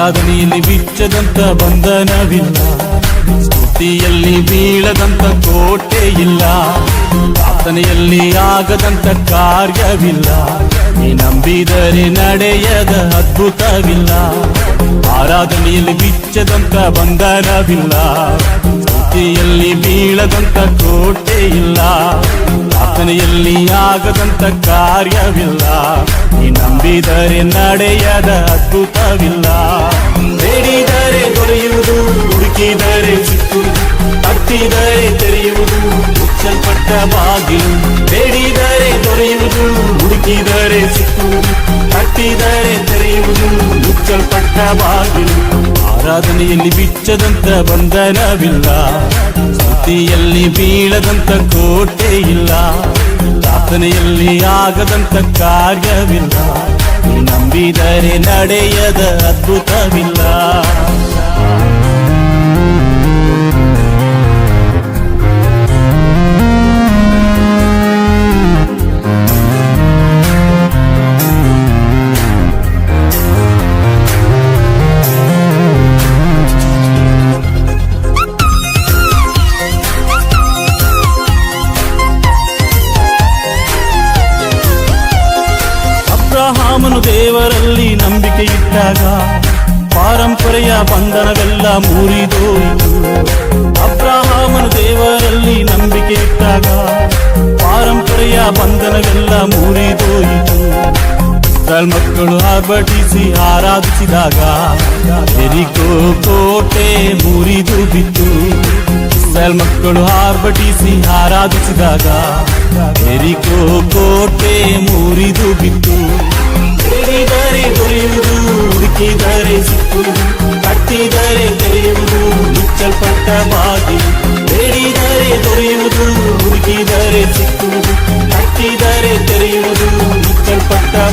ಆರಾಧನೆಯಲ್ಲಿ ಬಿಚ್ಚದಂತ ಬಂಧನವಿಲ್ಲ, ಸ್ತುತಿಯಲ್ಲಿ ಬೀಳದಂತ ಕೋಟೆ ಇಲ್ಲ, ಪ್ರಾರ್ಥನೆಯಲ್ಲಿ ಆಗದಂತ ಕಾರ್ಯವಿಲ್ಲ, ನೀ ನಂಬಿದರೆ ನಡೆಯದ ಅದ್ಭುತವಿಲ್ಲ. ಆರಾಧನೆಯಲ್ಲಿ ಬಿಚ್ಚದಂತ ಬಂಧನವಿಲ್ಲ, ಸ್ತುತಿಯಲ್ಲಿ ಬೀಳದಂತ ಕೋಟೆ ಇಲ್ಲ, ಪ್ರಾರ್ಥನೆಯಲ್ಲಿ ಆಗದಂತ ಕಾರ್ಯವಿಲ್ಲ, ನೀ ನಂಬಿದರೆ ನಡೆಯದ ಅದ್ಭುತವಿಲ್ಲ. ಬೇಡಿದರೆ ದೊರೆಯುವುದು, ಹುಡುಕಿದರೆ ಸಿಕ್ಕುವುದು, ತಟ್ಟಿದರೆ ತೆರೆಯುವುದು ಮುಚ್ಚಲ್ಪಟ್ಟ ಬಾಗಿಲು. ಬೇಡಿದರೆ ದೊರೆಯುವುದು, ಹುಡುಕಿದರೆ ಸಿಕ್ಕುವುದು, ತಟ್ಟಿದರೆ ತೆರೆಯುವುದು ಮುಚ್ಚಲ್ಪಟ್ಟ ಬಾಗಿಲು. ಆರಾಧನೆಯಲ್ಲಿ ಬಿಚ್ಚದಂತ ಬಂಧನವಿಲ್ಲ, ಸ್ತುತಿಯಲ್ಲಿ ಬೀಳದಂತ ಕೋಟೆ ಇಲ್ಲ, ಪ್ರಾರ್ಥನೆಯಲ್ಲಿ ಆಗದಂತ ಕಾರ್ಯವಿಲ್ಲ, ನೀ ನಂಬಿದರೆ ನಡೆಯದ ಅದ್ಭುತವಿಲ್ಲ. ಅಬ್ರಹಾಮನು ದೇವರಲ್ಲಿ ನಂಬಿಕೆ ಇಟ್ಟಾಗ ಪಾರಂಪರೆಯ ಬಂಧನವೆಲ್ಲ ಮುರಿದೋಯಿತು. ಅಬ್ರಹಾಮನು ದೇವರಲ್ಲಿ ನಂಬಿಕೆ ಇಟ್ಟಾಗ ಪಾರಂಪರೆಯ ಬಂಧನವೆಲ್ಲ ಮುರಿದೋಯಿತು. ಇಸ್ರಾಯೇಲ್ ಮಕ್ಕಳು ಆರ್ಭಟಿಸಿ ಆರಾಧಿಸಿದಾಗ ಯೆರಿಕೋ ಕೋಟೆ ಮುರಿದು ಬಿತ್ತು. ಇಸ್ರಾಯೇಲ್ ಮಕ್ಕಳು ಆರ್ಭಟಿಸಿ ಆರಾಧಿಸಿದಾಗ ಯೆರಿಕೋ ಕೋಟೆ ಮುರಿದು ಬಿತ್ತು. ಬೇಡಿದರೆ ದೊರೆಯುವುದು, ಹುಡುಕಿದರೆ ಸಿಕ್ಕುವುದು, ತಟ್ಟಿದರೆ ತೆರೆಯುವುದು ಮುಚ್ಚಲ್ಪಟ್ಟ ಬಾಗಿಲು. ಬೇಡಿದರೆ ದೊರೆಯುವುದು, ಹುಡುಕಿದರೆ ಸಿಕ್ಕುವುದು,